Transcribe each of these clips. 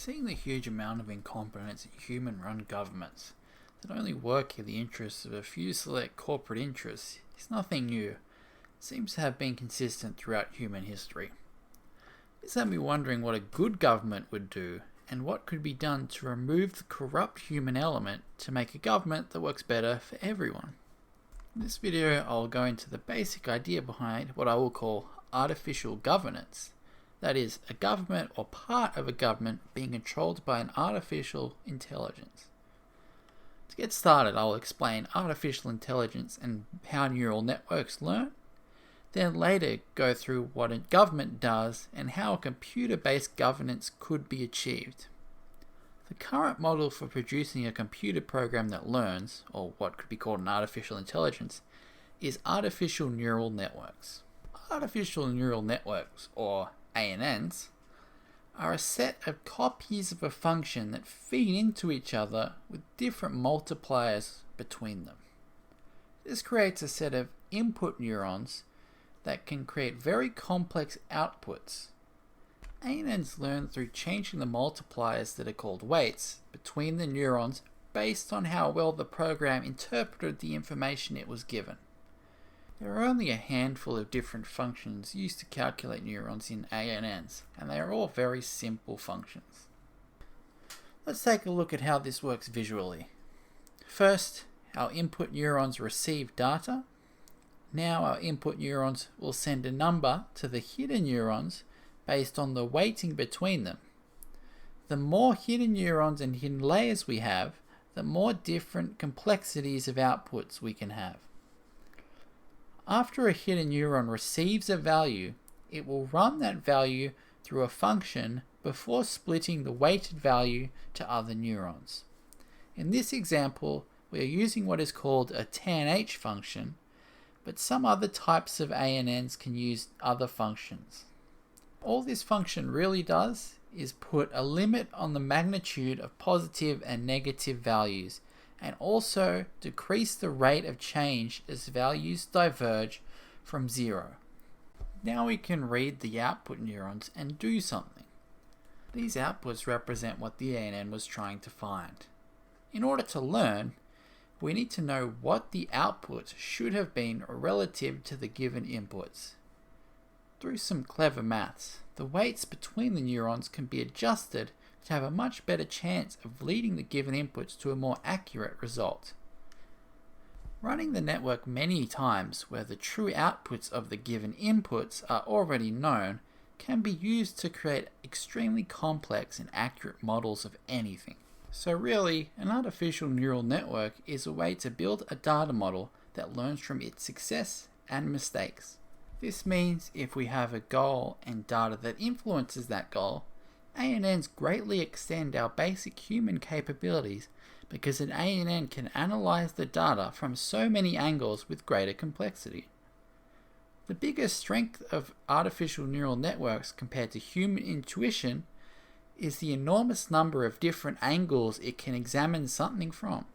Seeing the huge amount of incompetence in human-run governments that only work in the interests of a few select corporate interests is nothing new. It seems to have been consistent throughout human history. This had me wondering what a good government would do and what could be done to remove the corrupt human element to make a government that works better for everyone. In this video, I'll go into the basic idea behind what I will call artificial governance. That is, a government or part of a government being controlled by an artificial intelligence. To get started, I'll explain artificial intelligence and how neural networks learn, then later go through what a government does and how a computer-based governance could be achieved. The current model for producing a computer program that learns, or what could be called an artificial intelligence, is artificial neural networks. Artificial neural networks, or ANNs, are a set of copies of a function that feed into each other with different multipliers between them. This creates a set of input neurons that can create very complex outputs. ANNs learn through changing the multipliers that are called weights between the neurons based on how well the program interpreted the information it was given. There are only a handful of different functions used to calculate neurons in ANNs, and they are all very simple functions. Let's take a look at how this works visually. First, our input neurons receive data. Now our input neurons will send a number to the hidden neurons based on the weighting between them. The more hidden neurons and hidden layers we have, the more different complexities of outputs we can have. After a hidden neuron receives a value, it will run that value through a function before splitting the weighted value to other neurons. In this example, we are using what is called a tanh function, but some other types of ANNs can use other functions. All this function really does is put a limit on the magnitude of positive and negative values, and also decrease the rate of change as values diverge from zero. Now we can read the output neurons and do something. These outputs represent what the ANN was trying to find. In order to learn, we need to know what the output should have been relative to the given inputs. Through some clever maths, the weights between the neurons can be adjusted to have a much better chance of leading the given inputs to a more accurate result. Running the network many times where the true outputs of the given inputs are already known can be used to create extremely complex and accurate models of anything. So really, an artificial neural network is a way to build a data model that learns from its success and mistakes. This means if we have a goal and data that influences that goal, ANNs greatly extend our basic human capabilities because an ANN can analyze the data from so many angles with greater complexity. The biggest strength of artificial neural networks compared to human intuition is the enormous number of different angles it can examine something from.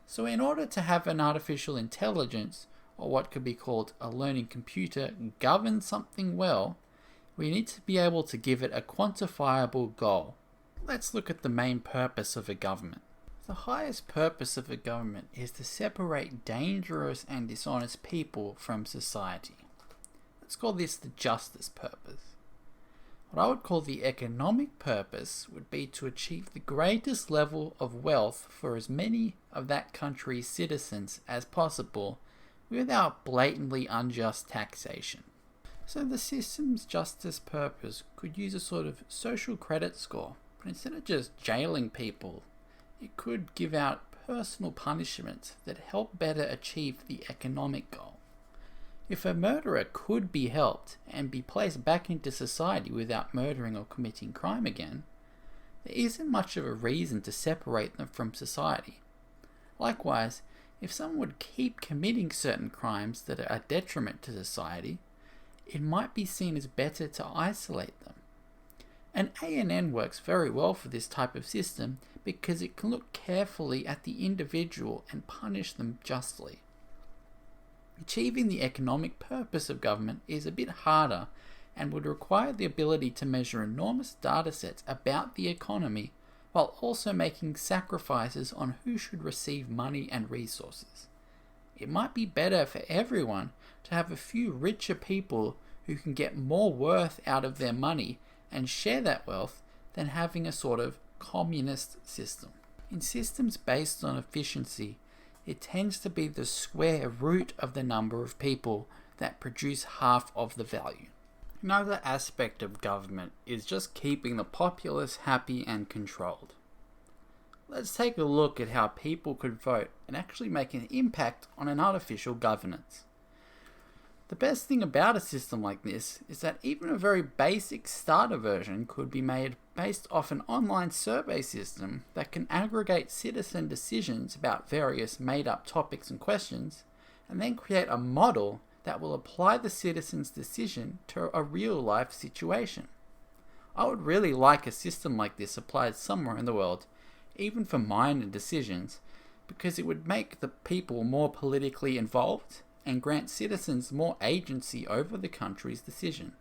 So in order to have an artificial intelligence, or what could be called a learning computer, govern something well, we need to be able to give it a quantifiable goal. Let's look at the main purpose of a government. The highest purpose of a government is to separate dangerous and dishonest people from society. Let's call this the justice purpose. What I would call the economic purpose would be to achieve the greatest level of wealth for as many of that country's citizens as possible without blatantly unjust taxation. So the system's justice purpose could use a sort of social credit score, but instead of just jailing people, it could give out personal punishments that help better achieve the economic goal. If a murderer could be helped and be placed back into society without murdering or committing crime again, there isn't much of a reason to separate them from society. Likewise, if someone would keep committing certain crimes that are a detriment to society, it might be seen as better to isolate them. An ANN works very well for this type of system because it can look carefully at the individual and punish them justly. Achieving the economic purpose of government is a bit harder and would require the ability to measure enormous data sets about the economy while also making sacrifices on who should receive money and resources. It might be better for everyone to have a few richer people who can get more worth out of their money and share that wealth than having a sort of communist system. In systems based on efficiency, it tends to be the square root of the number of people that produce half of the value. Another aspect of government is just keeping the populace happy and controlled. Let's take a look at how people could vote and actually make an impact on an artificial governance. The best thing about a system like this is that even a very basic starter version could be made based off an online survey system that can aggregate citizen decisions about various made-up topics and questions, and then create a model that will apply the citizen's decision to a real-life situation. I would really like a system like this applied somewhere in the world, even for minor decisions, because it would make the people more politically involved and grant citizens more agency over the country's decisions.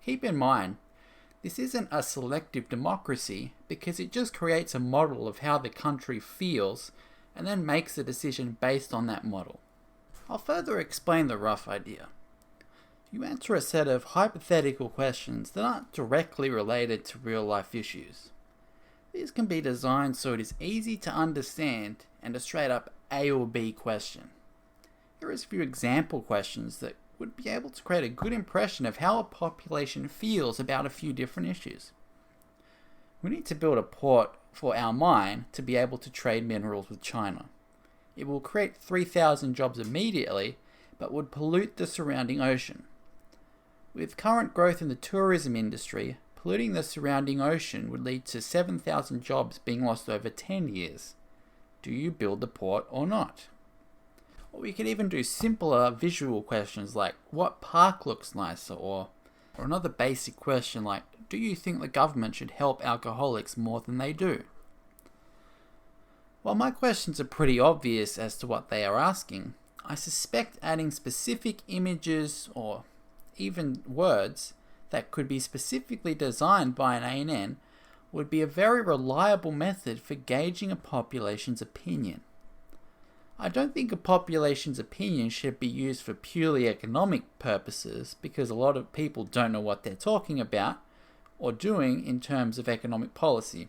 Keep in mind, this isn't a selective democracy because it just creates a model of how the country feels and then makes a decision based on that model. I'll further explain the rough idea. You answer a set of hypothetical questions that aren't directly related to real-life issues. These can be designed so it is easy to understand and a straight-up A or B question. Here is a few example questions that would be able to create a good impression of how a population feels about a few different issues. We need to build a port for our mine to be able to trade minerals with China. It will create 3,000 jobs immediately, but would pollute the surrounding ocean. With current growth in the tourism industry, polluting the surrounding ocean would lead to 7,000 jobs being lost over 10 years. Do you build the port or not? Or we could even do simpler visual questions like, what park looks nicer? Or another basic question like, do you think the government should help alcoholics more than they do? While my questions are pretty obvious as to what they are asking, I suspect adding specific images or even words that could be specifically designed by an ANN would be a very reliable method for gauging a population's opinion. I don't think a population's opinion should be used for purely economic purposes because a lot of people don't know what they're talking about or doing in terms of economic policy.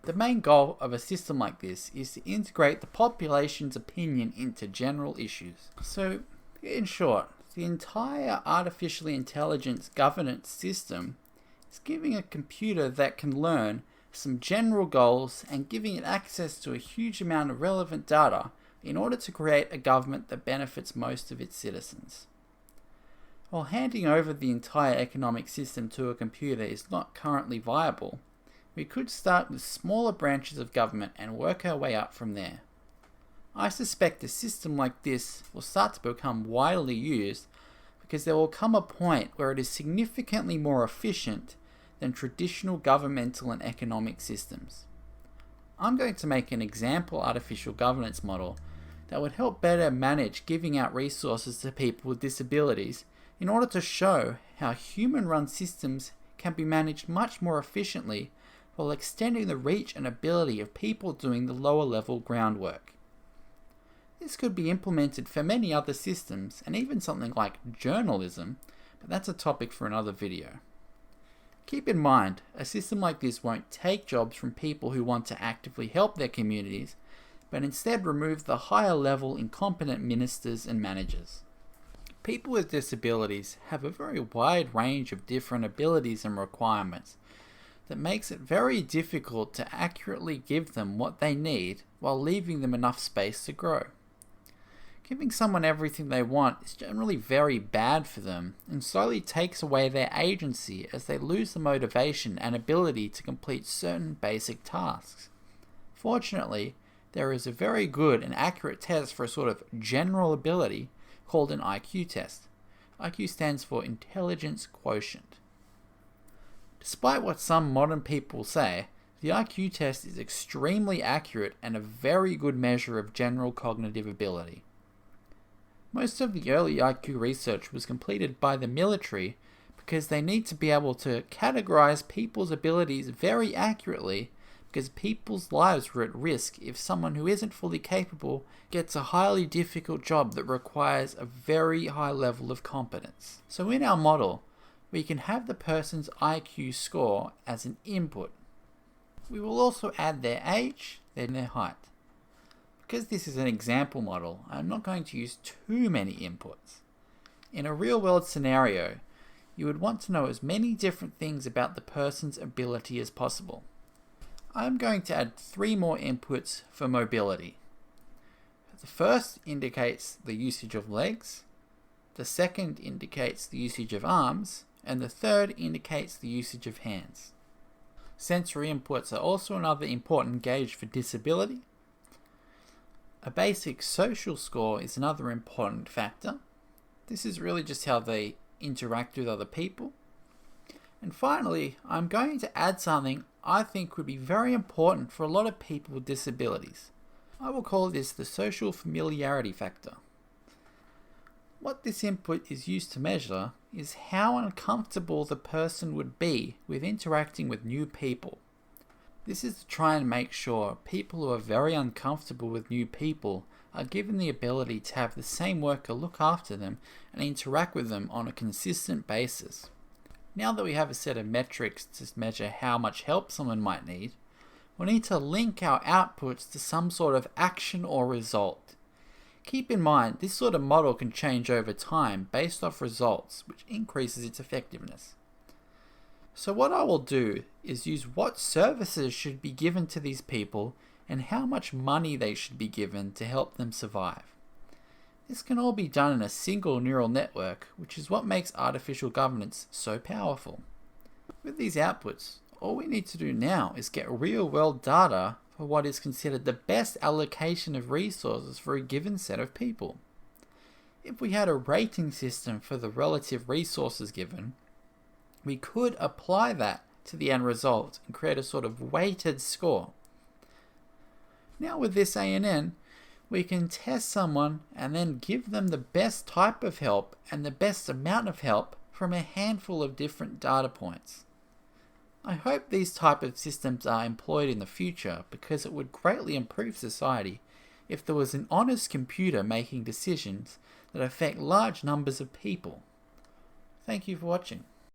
The main goal of a system like this is to integrate the population's opinion into general issues. So, in short, the entire artificial intelligence governance system is giving a computer that can learn some general goals and giving it access to a huge amount of relevant data in order to create a government that benefits most of its citizens. While handing over the entire economic system to a computer is not currently viable, we could start with smaller branches of government and work our way up from there. I suspect a system like this will start to become widely used because there will come a point where it is significantly more efficient than traditional governmental and economic systems. I'm going to make an example artificial governance model that would help better manage giving out resources to people with disabilities in order to show how human-run systems can be managed much more efficiently while extending the reach and ability of people doing the lower-level groundwork. This could be implemented for many other systems and even something like journalism, but that's a topic for another video. Keep in mind, a system like this won't take jobs from people who want to actively help their communities, but instead remove the higher-level incompetent ministers and managers. People with disabilities have a very wide range of different abilities and requirements that makes it very difficult to accurately give them what they need while leaving them enough space to grow. Giving someone everything they want is generally very bad for them and slowly takes away their agency as they lose the motivation and ability to complete certain basic tasks. Fortunately, there is a very good and accurate test for a sort of general ability called an IQ test. IQ stands for Intelligence Quotient. Despite what some modern people say, the IQ test is extremely accurate and a very good measure of general cognitive ability. Most of the early IQ research was completed by the military because they need to be able to categorize people's abilities very accurately, because people's lives were at risk if someone who isn't fully capable gets a highly difficult job that requires a very high level of competence. So in our model, we can have the person's IQ score as an input. We will also add their age and their height. Because this is an example model, I'm not going to use too many inputs. In a real-world scenario, you would want to know as many different things about the person's ability as possible. I'm going to add 3 more inputs for mobility. The first indicates the usage of legs, the second indicates the usage of arms, and the third indicates the usage of hands. Sensory inputs are also another important gauge for disability. A basic social score is another important factor. This is really just how they interact with other people. And finally, I'm going to add something I think would be very important for a lot of people with disabilities. I will call this the social familiarity factor. What this input is used to measure is how uncomfortable the person would be with interacting with new people. This is to try and make sure people who are very uncomfortable with new people are given the ability to have the same worker look after them and interact with them on a consistent basis. Now that we have a set of metrics to measure how much help someone might need, we need to link our outputs to some sort of action or result. Keep in mind, this sort of model can change over time based off results, which increases its effectiveness. So what I will do is use what services should be given to these people and how much money they should be given to help them survive. This can all be done in a single neural network, which is what makes artificial governance so powerful. With these outputs, all we need to do now is get real-world data for what is considered the best allocation of resources for a given set of people. If we had a rating system for the relative resources given, we could apply that to the end result and create a sort of weighted score. Now with this ANN, we can test someone and then give them the best type of help and the best amount of help from a handful of different data points. I hope these type of systems are employed in the future, because it would greatly improve society if there was an honest computer making decisions that affect large numbers of people. Thank you for watching.